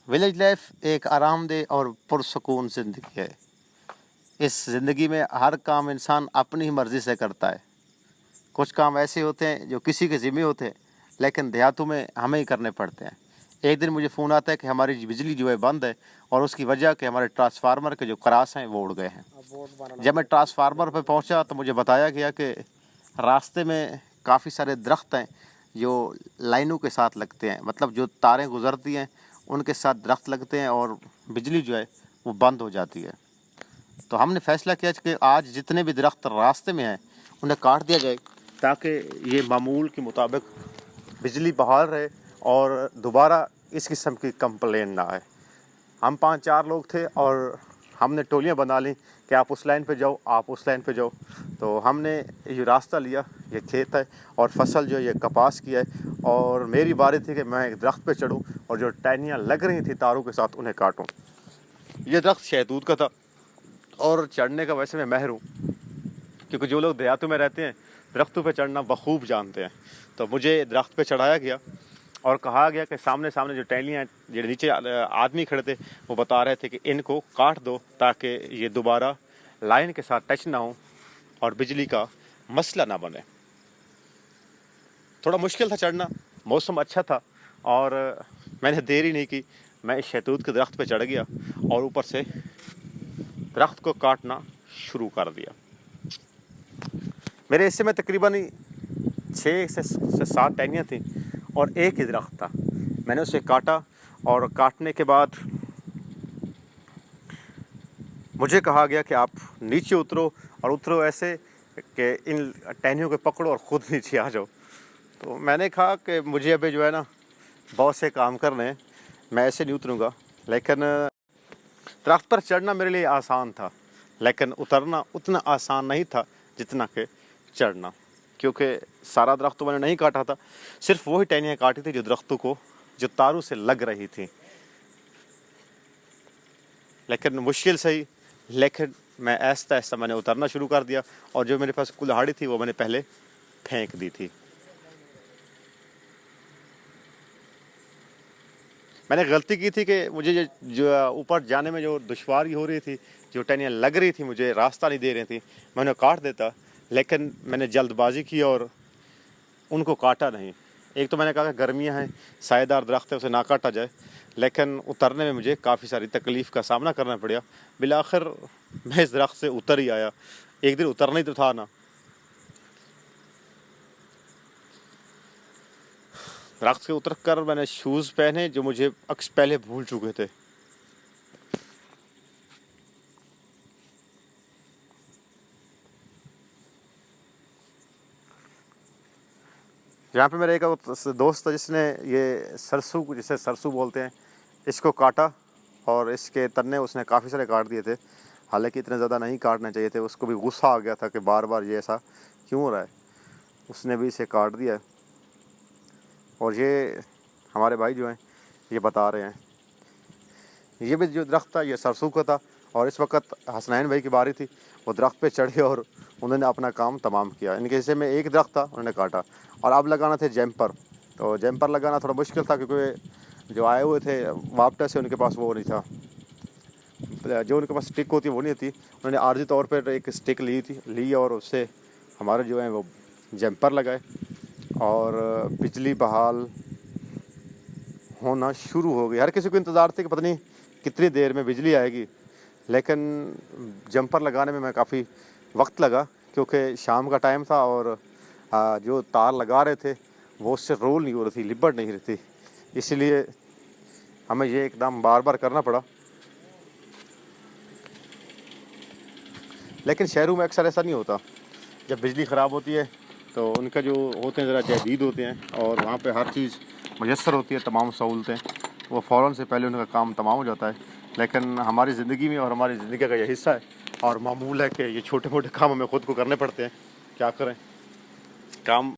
Village life एक आरामदेह और पुरसकून ज़िंदगी है। इस ज़िंदगी में हर काम इंसान अपनी ही मर्ज़ी से करता है। कुछ काम ऐसे होते हैं जो किसी के ज़िम्मे होते हैं, लेकिन देहातों में हमें ही करने पड़ते हैं। एक दिन मुझे फ़ोन आता है कि हमारी बिजली जो है बंद है, और उसकी वजह कि हमारे ट्रांसफार्मर के जो क्रास हैं वो उड़ गए हैं। जब मैं ट्रांसफार्मर पर पहुंचा तो मुझे बताया गया कि रास्ते में काफ़ी सारे दरख्त हैं जो लाइनों के साथ लगते हैं, मतलब जो तारें गुजरती हैं उनके साथ दरख्त लगते हैं और बिजली जो है वो बंद हो जाती है। तो हमने फैसला किया कि आज जितने भी दरख्त रास्ते में हैं उन्हें काट दिया जाए, ताकि ये मामूल के मुताबिक बिजली बहाल रहे और दोबारा इस किस्म की कंप्लेन ना आए। हम 5-4 लोग थे और हमने टोलियां बना ली कि आप उस लाइन पे जाओ, आप उस लाइन पे जाओ। तो हमने ये रास्ता लिया, ये खेत है और फसल जो है ये कपास की है, और मेरी बारी थी कि मैं एक दरख्त पे चढ़ूं और जो टहनियाँ लग रही थी तारों के साथ उन्हें काटूं। ये दरख्त शहतूत का था और चढ़ने का वैसे मैं माहिर हूँ, क्योंकि जो लोग देहातों में रहते हैं दरख्तों पे चढ़ना बखूब जानते हैं। तो मुझे दरख्त पे चढ़ाया गया और कहा गया कि सामने सामने जो टहनियाँ जो नीचे आदमी खड़े थे वो बता रहे थे कि इनको काट दो ताकि ये दोबारा लाइन के साथ टच ना हो और बिजली का मसला ना बने। थोड़ा मुश्किल था चढ़ना, मौसम अच्छा था और मैंने देरी नहीं की। मैं इस शहतूत के दरख्त पे चढ़ गया और ऊपर से दरख्त को काटना शुरू कर दिया। मेरे हिस्से में तकरीबन 6 से 7 टहनियाँ थीं और एक ही दरख्त था। मैंने उसे काटा और काटने के बाद मुझे कहा गया कि आप नीचे उतरो, और उतरो ऐसे कि इन टहनियों को पकड़ो और ख़ुद नीचे आ जाओ। तो मैंने कहा कि मुझे अभी जो है ना बहुत से काम करने हैं, मैं ऐसे नहीं उतरूँगा। लेकिन दरख्त पर चढ़ना मेरे लिए आसान था, लेकिन उतरना उतना आसान नहीं था जितना कि चढ़ना, क्योंकि सारा दरख्त तो मैंने नहीं काटा था, सिर्फ वही टहनियाँ काटी थी जो दरख्तों को जो तारों से लग रही थी। लेकिन मुश्किल सही, लेकिन मैं आहिस्ता आहिस्ता मैंने उतरना शुरू कर दिया, और जो मेरे पास कुल्हाड़ी थी वो मैंने पहले फेंक दी थी। मैंने गलती की थी कि मुझे जो ऊपर जाने में जो दुश्वारी हो रही थी, जो टहनियाँ लग रही थी मुझे रास्ता नहीं दे रही थी, मैं उन्हें काट देता, लेकिन मैंने जल्दबाजी की और उनको काटा नहीं। एक तो मैंने कहा कि गर्मियाँ हैं, सायेदार दरख्त है, उसे ना काटा जाए, लेकिन उतरने में मुझे काफ़ी सारी तकलीफ़ का सामना करना पड़ा। बिलाखिर मैं इस दरख्त से उतर ही आया। एक दिन उतरना ही तो था ना। दरख्त से उतर कर मैंने शूज़ पहने जो मुझे पहले भूल चुके थे। यहाँ पे मेरा एक दोस्त था जिसने ये सरसों को, जिसे सरसों बोलते हैं, इसको काटा और इसके तन्ने उसने काफ़ी सारे काट दिए थे। हालांकि इतने ज़्यादा नहीं काटने चाहिए थे, उसको भी गुस्सा आ गया था कि बार बार ये ऐसा क्यों हो रहा है। उसने भी इसे काट दिया है। और ये हमारे भाई जो हैं ये बता रहे हैं, ये भी जो दरख्त था ये सरसों का था, और इस वक्त हसनैन भाई की बारी थी, वो दरख्त पे चढ़े और उन्होंने अपना काम तमाम किया। इनके हिस्से में एक दरख्त था, उन्होंने काटा, और अब लगाना थे जैम्पर। तो जैम्पर लगाना थोड़ा मुश्किल था, क्योंकि जो आए हुए थे वापटा से उनके पास वो नहीं था, जो उनके पास स्टिक होती वो नहीं थी। उन्होंने आर्जी तौर पर एक स्टिक ली और उससे हमारे जो हैं वो जैम्पर लगाए, और बिजली बहाल होना शुरू हो गई। हर किसी को इंतज़ार था कि पता नहीं कितनी देर में बिजली आएगी, लेकिन जंपर लगाने में मैं काफ़ी वक्त लगा, क्योंकि शाम का टाइम था और जो तार लगा रहे थे वो उससे रोल नहीं हो रही थी, लिपट नहीं रही थी, इसलिए हमें ये एकदम बार बार करना पड़ा। लेकिन शहरों में अक्सर ऐसा नहीं होता। जब बिजली ख़राब होती है तो उनका जो होते हैं ज़रा जदीद होते हैं, और वहाँ पे हर चीज़ मुयस्सर होती है, तमाम सहूलतें, वो फ़ौरन से पहले उनका काम तमाम हो जाता है। लेकिन हमारी ज़िंदगी में और हमारी ज़िंदगी का ये हिस्सा है और मामूल है कि ये छोटे मोटे काम हमें ख़ुद को करने पड़ते हैं। क्या करें, काम